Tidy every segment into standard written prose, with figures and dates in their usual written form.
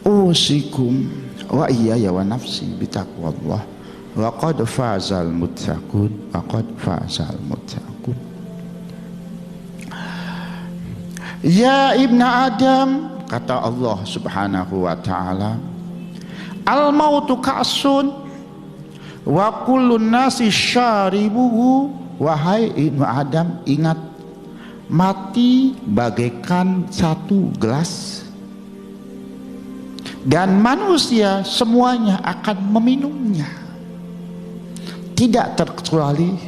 usikum wa iyaya wa nafsi bitaqwallah wa qad fazal muttaqun wa qad fazal muttaqun. Ya ibnu Adam, kata Allah Subhanahu wa taala, al mautu ka'sun wa kullun nasi syaribuhu. Wahai ibnu Adam, ingat, mati bagaikan satu gelas dan manusia semuanya akan meminumnya. Tidak terkecuali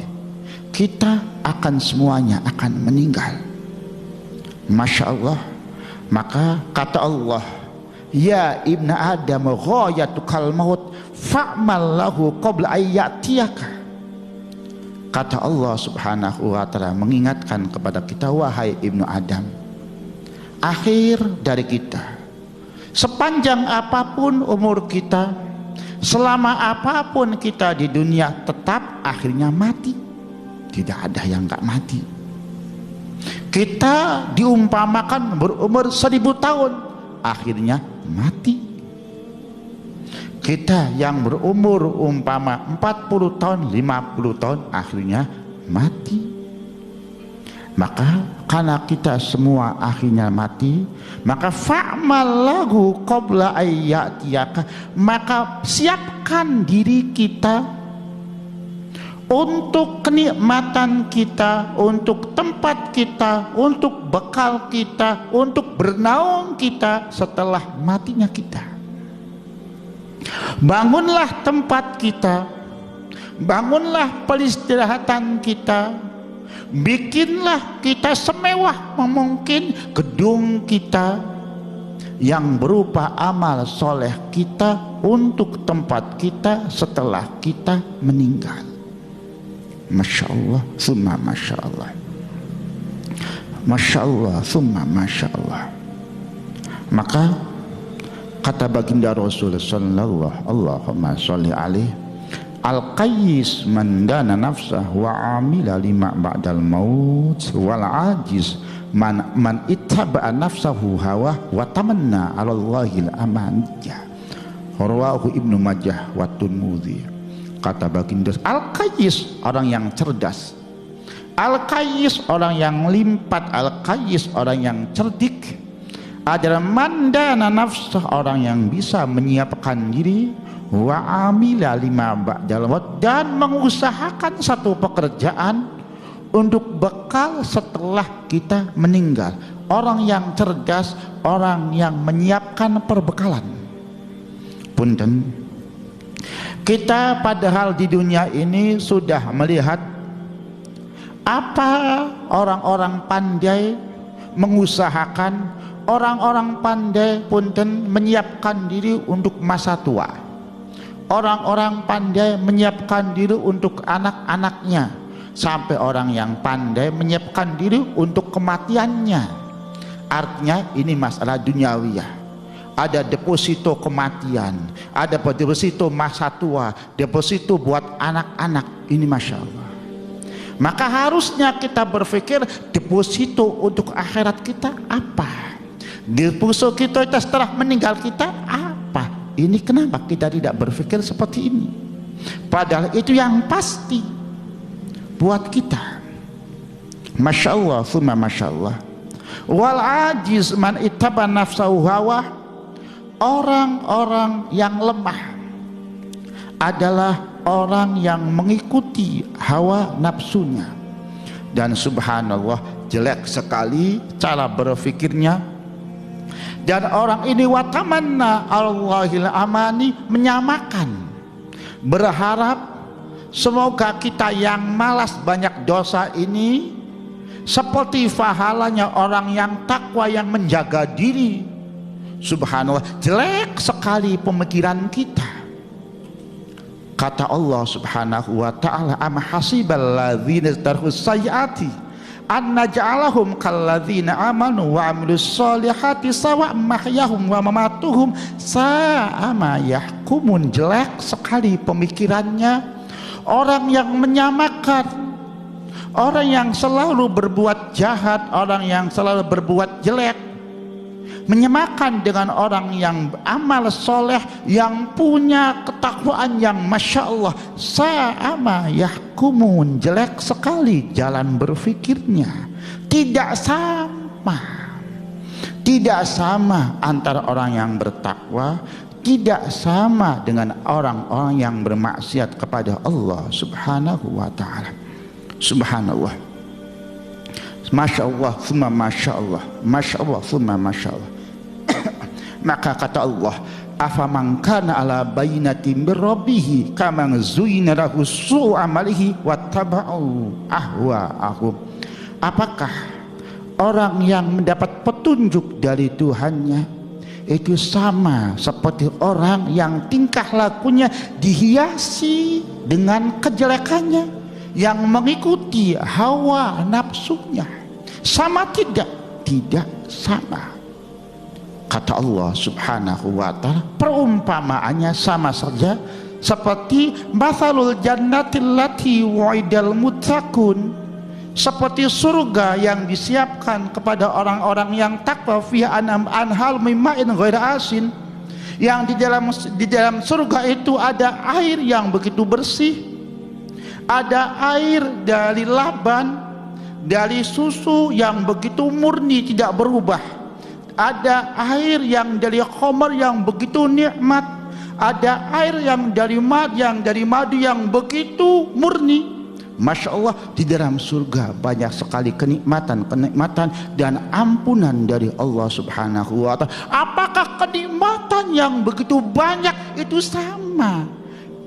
kita akan semuanya akan meninggal. Masya Allah. Maka kata Allah, ya ibnu Adam ghayatukal maut fa'mal lahu qabla ayyatiyaka. Kata Allah Subhanahu wa ta'ala mengingatkan kepada kita, wahai ibnu Adam, akhir dari kita, sepanjang apapun umur kita, selama apapun kita di dunia, tetap akhirnya mati. Tidak ada yang gak mati. Kita diumpamakan berumur 1000 tahun, akhirnya mati. Kita yang berumur umpama 40 tahun, 50 tahun, akhirnya mati. Maka karena kita semua akhirnya mati, maka fa'mal lahu qabla ayyatiyaka, maka siapkan diri kita untuk kenikmatan kita, untuk tempat kita, untuk bekal kita, untuk bernaung kita setelah matinya kita. Bangunlah tempat kita, bangunlah peristirahatan kita, bikinlah kita semewah mungkin gedung kita yang berupa amal soleh kita untuk tempat kita setelah kita meninggal. Masya Allah, summa Masya Allah, Masya Allah, summa Masya Allah. Maka kata baginda Rasul sallallahu Allahumma sholli alaihi, al-qayyis man dana nafsah wa amila lima ba'dal maut, wal ajiz man ittaba'a nafsahu hawa wa tamanna 'ala Allahil amaniyah. Rawahu Ibnu Majah wa Tirmidzi. Kata baginda, al-qayyis orang yang cerdas, al-qayyis orang yang limpat, al-qayyis orang yang cerdik adalah mandana nafsah, orang yang bisa menyiapkan diri, wa amila lima ba'dal maut, dan mengusahakan satu pekerjaan untuk bekal setelah kita meninggal. Orang yang cerdas, orang yang menyiapkan perbekalan. Punten, kita padahal di dunia ini sudah melihat apa orang-orang pandai mengusahakan, orang-orang pandai punten menyiapkan diri untuk masa tua, orang-orang pandai menyiapkan diri untuk anak-anaknya, sampai orang yang pandai menyiapkan diri untuk kematiannya. Artinya ini masalah duniawiyah. Ada deposito kematian, ada deposito masa tua, deposito buat anak-anak. Ini Masya Allah. Maka harusnya kita berpikir deposito untuk akhirat kita apa? Deposito kita setelah meninggal kita apa? Ini kenapa kita tidak berpikir seperti ini? Padahal itu yang pasti buat kita. Masya Allah, summa Masya Allah. Wal ajiz man ittaba nafsahu hawa, orang-orang yang lemah adalah orang yang mengikuti hawa nafsunya. Dan subhanallah, jelek sekali cara berfikirnya. Dan orang ini watamanna Allahil amani, menyamakan, berharap semoga kita yang malas banyak dosa ini seperti pahalanya orang yang takwa yang menjaga diri. Subhanallah, jelek sekali pemikiran kita. Kata Allah Subhanahu wa ta'ala, am hasibal ladzina tarhus sayyiati an naj'alahum kalladzina amanu wa amilus solihati sawa mahyahum wa mamatuhum sa'a ma yahkumun. Jelek sekali pemikirannya orang yang menyamakan, orang yang selalu berbuat jahat, orang yang selalu berbuat jelek, menyamakan dengan orang yang amal soleh, yang punya ketakwaan yang masya Allah. Sama yahkumun, jelek sekali jalan berfikirnya. Tidak sama antara orang yang bertakwa, tidak sama dengan orang-orang yang bermaksiat kepada Allah subhanahu wa ta'ala. Subhanallah, masya Allah, summa masya Allah, masya Allah, summa masya Allah. Maka kata Allah, afaman kana ala bayyinatin min rabbih kaman zuyyina lahu su'u amalihi wattaba'u ahwa'ahum. Apakah orang yang mendapat petunjuk dari Tuhannya itu sama seperti orang yang tingkah lakunya dihiasi dengan kejelekannya, yang mengikuti hawa nafsunya? Sama tidak? Tidak sama. Kata Allah subhanahu wa ta'ala, perumpamaannya sama saja seperti mathalul jannatil lati wa'idal muttaqun, seperti surga yang disiapkan kepada orang-orang yang takwa, fiha anhal mima'in ghaira asin, yang di dalam surga itu ada air yang begitu bersih, ada air dari laban, dari susu yang begitu murni tidak berubah, ada air yang dari khamar yang begitu nikmat, ada air yang dari madu yang begitu murni. Masya Allah, di dalam surga banyak sekali kenikmatan dan ampunan dari Allah subhanahu wa ta'ala. Apakah kenikmatan yang begitu banyak itu sama?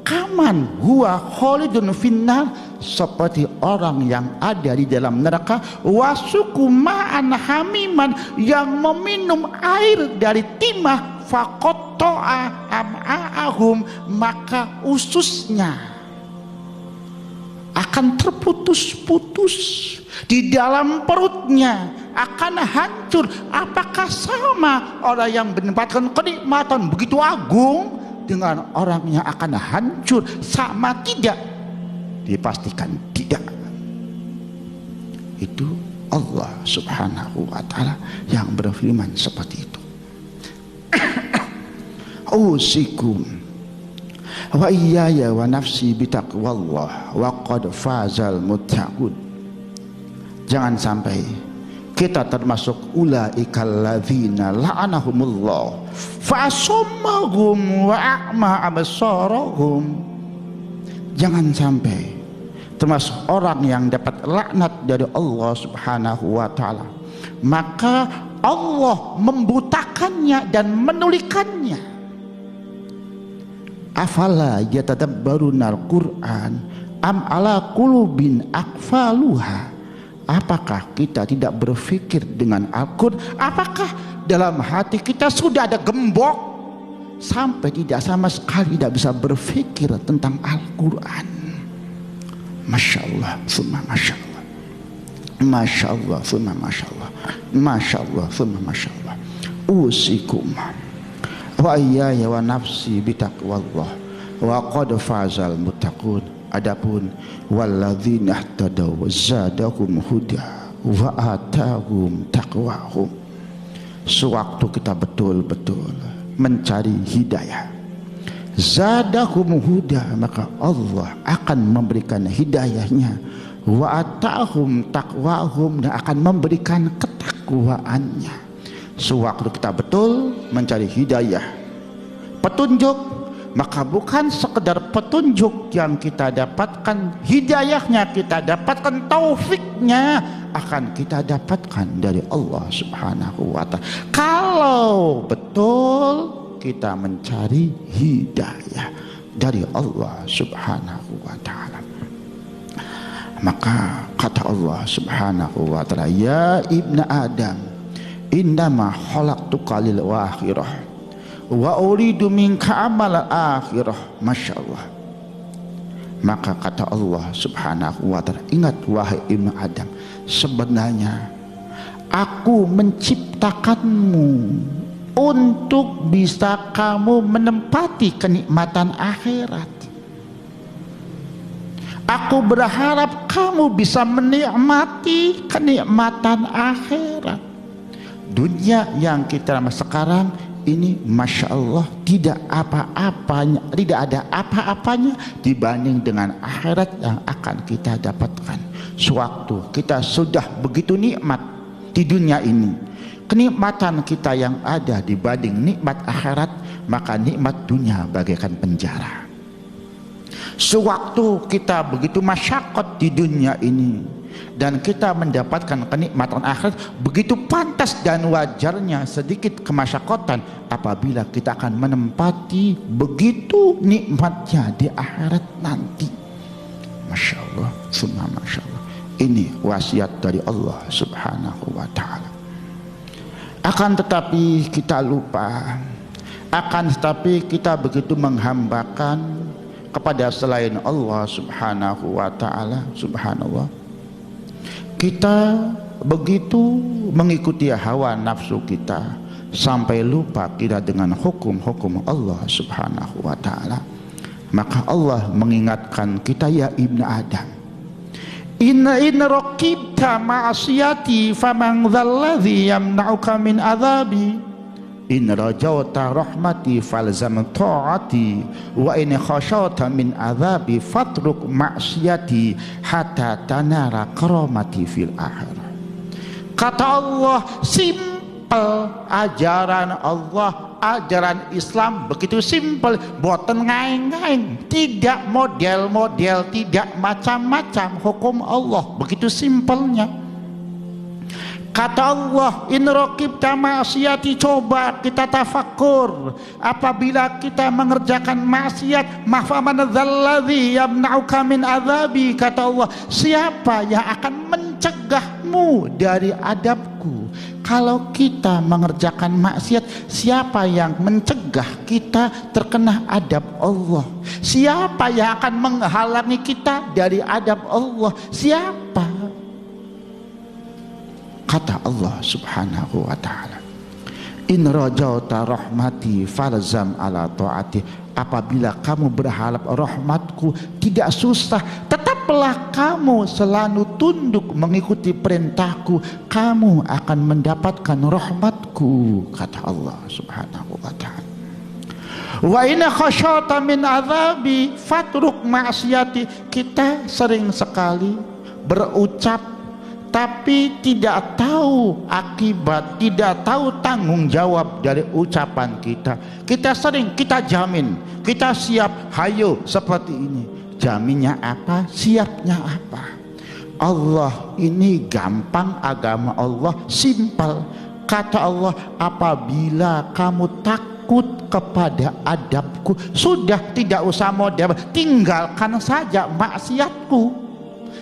Kaman huwa khalidun finnar, seperti orang yang ada di dalam neraka, wasuku ma'an hamiman, yang meminum air dari timah, faqatta'a am'a'ahum, maka ususnya akan terputus-putus, di dalam perutnya akan hancur. Apakah sama orang yang mendapatkan kenikmatan begitu agung dengan orang yang akan hancur? Sama tidak? Dipastikan tidak. Itu Allah subhanahu wa ta'ala yang berfirman seperti itu. Usikum wa iyaya wa nafsi bitaqwallah wa qad fazal muttaqun. Jangan sampai kita termasuk ulaikal ladzina la'anahumullah fa'asammahum wa a'ma absarahum. Jangan sampai termasuk orang yang dapat laknat dari Allah subhanahu wa ta'ala, maka Allah membutakannya dan menulikannya. Afala yatadabbarunal Qur'an am ala qulubin aqfaluha. Apakah kita tidak berpikir dengan Al-Qur'an? Apakah dalam hati kita sudah ada gembok sampai tidak sama sekali tidak bisa berpikir tentang Al-Qur'an? Masya Allah, summa masya Allah, masya Allah, summa masya Allah, masya Allah, summa masya Allah. Usikum wa iyaya wa nafsi bitaqwallah wa qad fazal muttaqun. Adapun walladzina ihtadaw zadahum huda wa atahum taqwahum. Sewaktu kita betul-betul mencari hidayah, zadahum huda, maka Allah akan memberikan hidayahnya, wa atahum taqwahum, dan akan memberikan ketakwaannya. Sewaktu kita betul mencari hidayah, petunjuk, maka bukan sekedar petunjuk yang kita dapatkan, hidayahnya kita dapatkan, taufiknya akan kita dapatkan dari Allah subhanahu wa ta'ala. Kalau betul kita mencari hidayah dari Allah subhanahu wa ta'ala, maka kata Allah subhanahu wa ta'ala, ya ibna Adam, innama khalaqtuka lil akhirah wa uridu minka amal akhirah. Masya Allah. Maka kata Allah subhanahu wa ta'ala, ingat wahai ibnu Adam, sebenarnya aku menciptakanmu untuk bisa kamu menempati kenikmatan akhirat. Aku berharap kamu bisa menikmati kenikmatan akhirat. Dunia yang kita sekarang ini Masya Allah tidak apa-apanya, tidak ada apa-apanya dibanding dengan akhirat yang akan kita dapatkan. Sewaktu kita sudah begitu nikmat di dunia ini, kenikmatan kita yang ada dibanding nikmat akhirat, maka nikmat dunia bagaikan penjara. Sewaktu kita begitu masyaqqat di dunia ini dan kita mendapatkan kenikmatan akhirat, begitu pantas dan wajarnya sedikit kemasyakotan apabila kita akan menempati begitu nikmatnya di akhirat nanti. Masya Allah, semua Masya Allah. Ini wasiat dari Allah Subhanahu wa ta'ala. Akan tetapi kita lupa, akan tetapi kita begitu menghambakan kepada selain Allah Subhanahu wa ta'ala. Subhanallah, kita begitu mengikuti hawa nafsu kita sampai lupa kita dengan hukum-hukum Allah Subhanahu wa ta'ala. Maka Allah mengingatkan kita, ya ibnu Adam, inna raqibta ma'asiyati faman dzalladzi yamna'uka min adzabi, in rajauta rahmati falzam ta'ati, wa in khashauta min adzabi fatruk ma'siyati hatta tanara karamati fil akhirah. Kata Allah, simpel ajaran Allah, ajaran Islam begitu simpel, boten ngaing-ngaing, tidak model-model, tidak macam-macam hukum Allah, begitu simpelnya. Kata Allah, in raqibta ma'siyati, coba kita tafakur, apabila kita mengerjakan maksiat, faman dzalladzi yamna'uka min adzabi, kata Allah, siapa yang akan mencegahmu dari adabku? Kalau kita mengerjakan maksiat, siapa yang mencegah kita terkena adab Allah? Siapa yang akan menghalangi kita dari adab Allah? Siapa? Kata Allah Subhanahu wa ta'ala, in rajauta rahmati falzam ala ta'ati, apabila kamu berharap rahmatku, tidak susah, tetaplah kamu selalu tunduk mengikuti perintahku, kamu akan mendapatkan rahmatku, kata Allah Subhanahu wa ta'ala. Wa inna khasyata min azabi fatruk ma'siyati, kita sering sekali berucap tapi tidak tahu akibat, tidak tahu tanggung jawab dari ucapan kita. Kita sering, kita jamin, kita siap, hayo seperti ini. Jaminnya apa? Siapnya apa? Allah ini gampang, agama Allah simpel. Kata Allah, apabila kamu takut kepada adabku, sudah tidak usah model, tinggalkan saja maksiatku,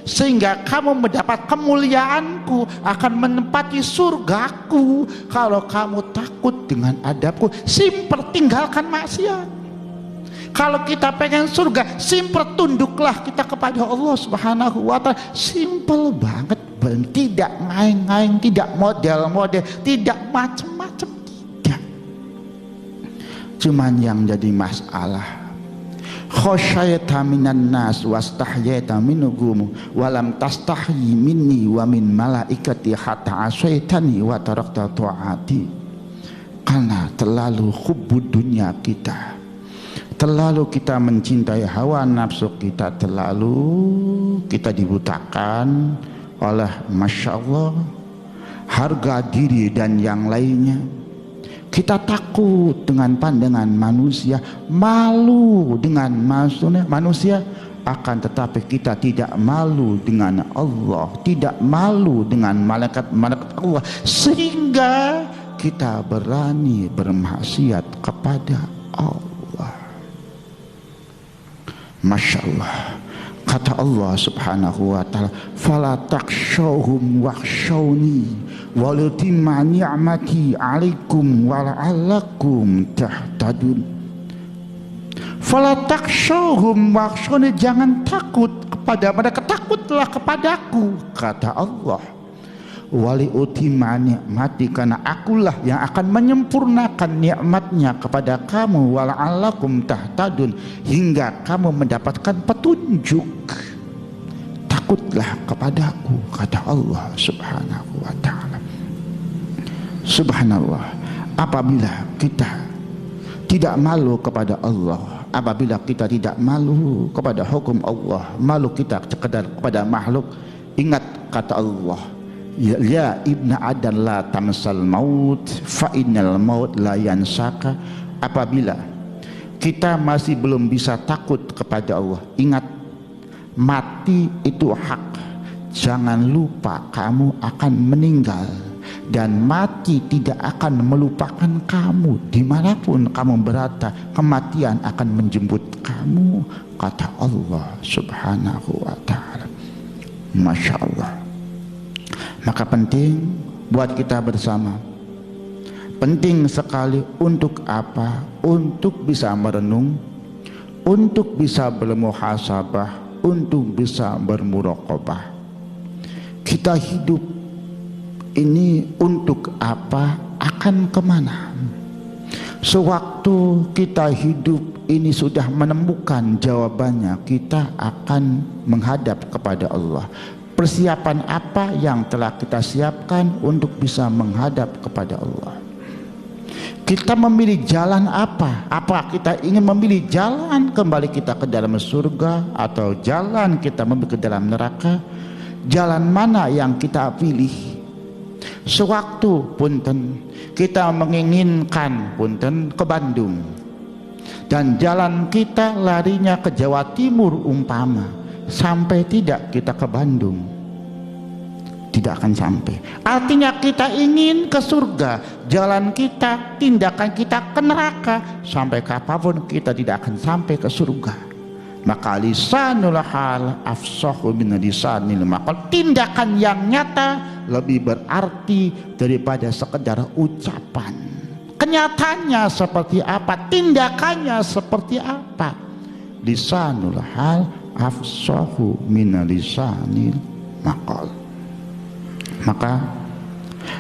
sehingga kamu mendapat kemuliaanku, akan menempati surgaku. Kalau kamu takut dengan adabku, simpel, tinggalkan maksiat. Kalau kita pengen surga, simpel, tunduklah kita kepada Allah Subhanahu wa ta'ala. Simpel banget, tidak main-main, tidak model-model, tidak macam-macam, tidak. Cuman yang jadi masalah, khosyaita minan nas wastahyaita minhum walam tastahyi minni wa min malaikati hatta asyaitani wa tarakta ta'ati. Karena terlalu hubbud dunia kita, terlalu kita mencintai hawa nafsu kita, terlalu kita dibutakan oleh Masya Allah harga diri dan yang lainnya. Kita takut dengan pandangan manusia, malu dengan manusia, akan tetapi kita tidak malu dengan Allah, tidak malu dengan malaikat-malaikat Allah, sehingga kita berani bermaksiat kepada Allah. Masya Allah. Kata Allah Subhanahu wa ta'ala, fala takshawhum wakhshawni walutimma ni'mati alaikum wala'allakum tahtadun. Fala takshawhum wakhshawni, jangan takut kepada mereka, takutlah kepadaku, kata Allah. Waliutimma ni'mati, karena akulah yang akan menyempurnakan nikmatnya kepada kamu, wala'allakum tahtadun, hingga kamu mendapatkan petunjuk. Takutlah kepadaku, kata Allah Subhanahu wa ta'ala. Subhanallah, apabila kita tidak malu kepada Allah, apabila kita tidak malu kepada hukum Allah, malu kita sekedar kepada makhluk, ingat kata Allah, ya ibna Adam la tamsal maut fa innal maut la yansaka. Apabila kita masih belum bisa takut kepada Allah, ingat mati itu hak. Jangan lupa kamu akan meninggal, dan mati tidak akan melupakan kamu. Dimanapun kamu berada, kematian akan menjemput kamu, kata Allah subhanahu wa ta'ala. Masya Allah. Maka penting buat kita bersama, penting sekali. Untuk apa? Untuk bisa merenung, untuk bisa bermuhasabah, untuk bisa bermuraqabah. Kita hidup ini untuk apa? Akan kemana? Sewaktu kita hidup ini sudah menemukan jawabannya, kita akan menghadap kepada Allah. Persiapan apa yang telah kita siapkan untuk bisa menghadap kepada Allah? Kita memilih jalan apa? Apa kita ingin memilih jalan kembali kita ke dalam surga, atau jalan kita memilih ke dalam neraka? Jalan mana yang kita pilih? Sewaktu punten kita menginginkan punten ke Bandung, dan jalan kita larinya ke Jawa Timur umpama, sampai tidak kita ke Bandung? Tidak akan sampai. Artinya kita ingin ke surga, jalan kita, tindakan kita ke neraka. Sampai kapanpun kita tidak akan sampai ke surga. Maka lisanul hal afsahu min lisanil maqal. Tindakan yang nyata lebih berarti daripada sekedar ucapan. Kenyataannya seperti apa, tindakannya seperti apa. Lisanul hal afsahu min lisanil maqal. Maka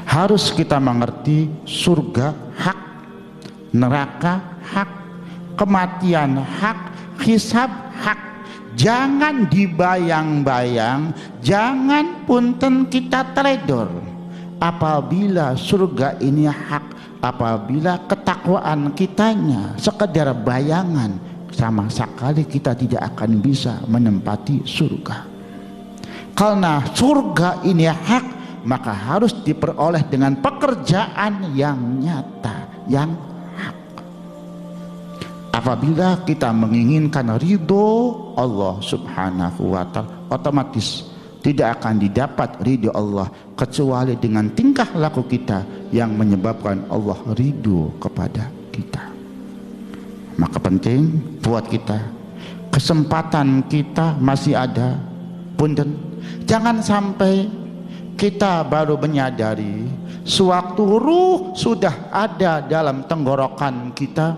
harus kita mengerti surga hak, neraka hak, kematian hak, hisab hak. Jangan dibayang-bayang, jangan punten kita teledor. Apabila surga ini hak, apabila ketakwaan kitanya sekedar bayangan, sama sekali kita tidak akan bisa menempati surga. Karena surga ini hak, maka harus diperoleh dengan pekerjaan yang nyata, yang hak. Apabila kita menginginkan ridho Allah subhanahu wa ta'ala, otomatis tidak akan didapat ridho Allah kecuali dengan tingkah laku kita yang menyebabkan Allah ridho kepada kita. Maka penting buat kita, kesempatan kita masih ada. Punten, jangan sampai kita baru menyadari sewaktu ruh sudah ada dalam tenggorokan kita,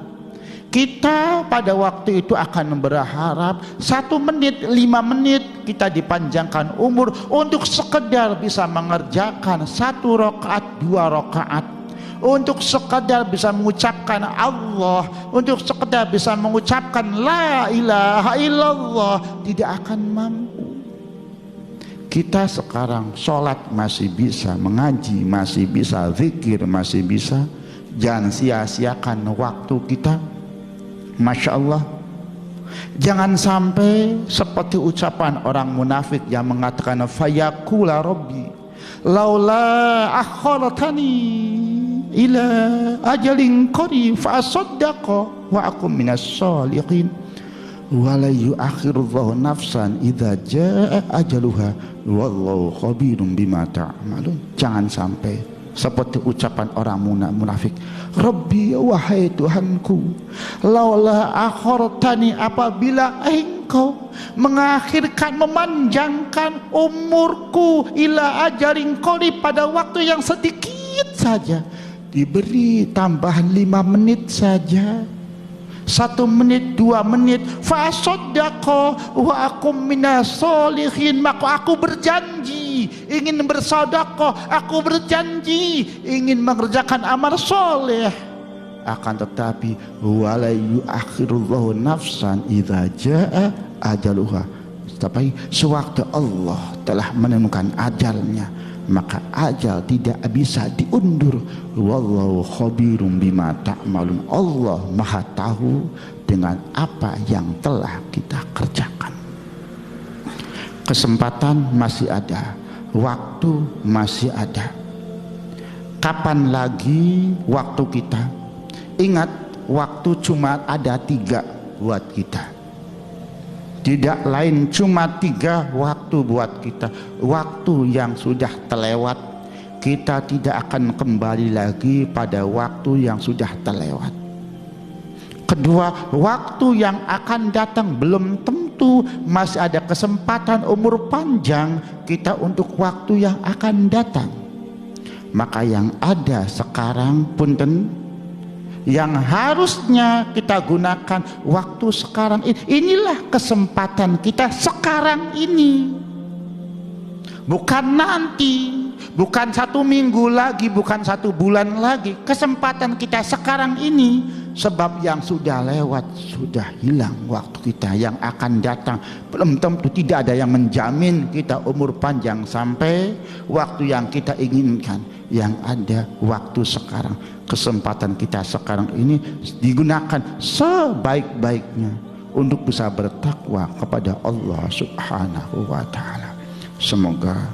kita pada waktu itu akan berharap 1 menit, 5 menit kita dipanjangkan umur untuk sekedar bisa mengerjakan 1 rakaat, 2 rakaat, untuk sekedar bisa mengucapkan Allah, untuk sekedar bisa mengucapkan la ilaha illallah. Tidak akan mampu. Kita sekarang sholat masih bisa, mengaji masih bisa, zikir masih bisa. Jangan sia-siakan waktu kita. Masya Allah. Jangan sampai seperti ucapan orang munafik yang mengatakan fayaqula rabbi laula akhartani ila ajalin qarib fa asaddaqa wa akum minas shalihin wala yu'akhirullahu nafsan idza jaa ajaluha wallahu khabirum bima ta'malun. Jangan sampai seperti ucapan orang munafik, Rabbi, wahai Tuhanku, laula akhartani, apabila engkau mengakhirkan, memanjangkan umurku, ila ajalin qarib, pada waktu yang sedikit saja, diberi tambahan 5 menit saja, 1 menit, 2 menit, fasaddaqa wa akum minas sholihin, maka aku berjanji ingin bersedekah, aku berjanji ingin mengerjakan amal soleh. Akan tetapi wala yu'akhirullahu nafsan idza jaa ajaluha, tapi sewaktu Allah telah menemukan ajalnya, maka ajal tidak bisa diundur. Wallahu khabirum bima ta'malun. Allah Maha tahu dengan apa yang telah kita kerjakan. Kesempatan masih ada, waktu masih ada. Kapan lagi waktu kita? Ingat, waktu cuma ada 3 buat kita. Tidak lain, cuma 3 waktu buat kita. Waktu yang sudah terlewat, kita tidak akan kembali lagi pada waktu yang sudah terlewat. Kedua, waktu yang akan datang belum tentu. Masih ada kesempatan umur panjang kita untuk waktu yang akan datang. Maka yang ada sekarang, punten, yang harusnya kita gunakan waktu sekarang ini. Inilah kesempatan kita sekarang ini, bukan nanti, bukan 1 minggu lagi, bukan 1 bulan lagi. Kesempatan kita sekarang ini, sebab yang sudah lewat sudah hilang. Waktu kita yang akan datang belum tentu, tidak ada yang menjamin kita umur panjang sampai waktu yang kita inginkan. Yang ada waktu sekarang, kesempatan kita sekarang ini digunakan sebaik-baiknya untuk bisa bertakwa kepada Allah Subhanahu wa ta'ala. Semoga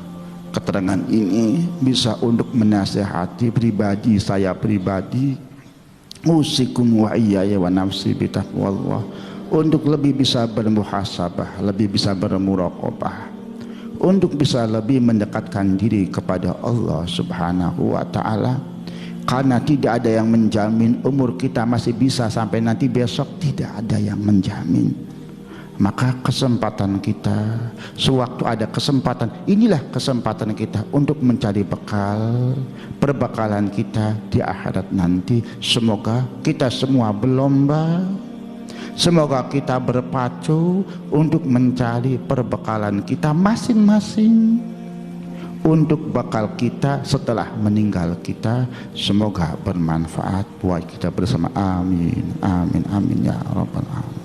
keterangan ini bisa untuk menasihati pribadi saya pribadi, usikum wa iyaya wa nafsi bitaqwallah, untuk lebih bisa bermuhasabah, lebih bisa bermuraqabah, untuk bisa lebih mendekatkan diri kepada Allah Subhanahu wa ta'ala. Karena tidak ada yang menjamin umur kita masih bisa sampai nanti besok, tidak ada yang menjamin. Maka kesempatan kita, sewaktu ada kesempatan, inilah kesempatan kita untuk mencari bekal, perbekalan kita di akhirat nanti. Semoga kita semua berlomba, semoga kita berpacu untuk mencari perbekalan kita masing-masing, untuk bekal kita setelah meninggal kita. Semoga bermanfaat buat kita bersama. Amin, amin, amin ya rabbal alamin.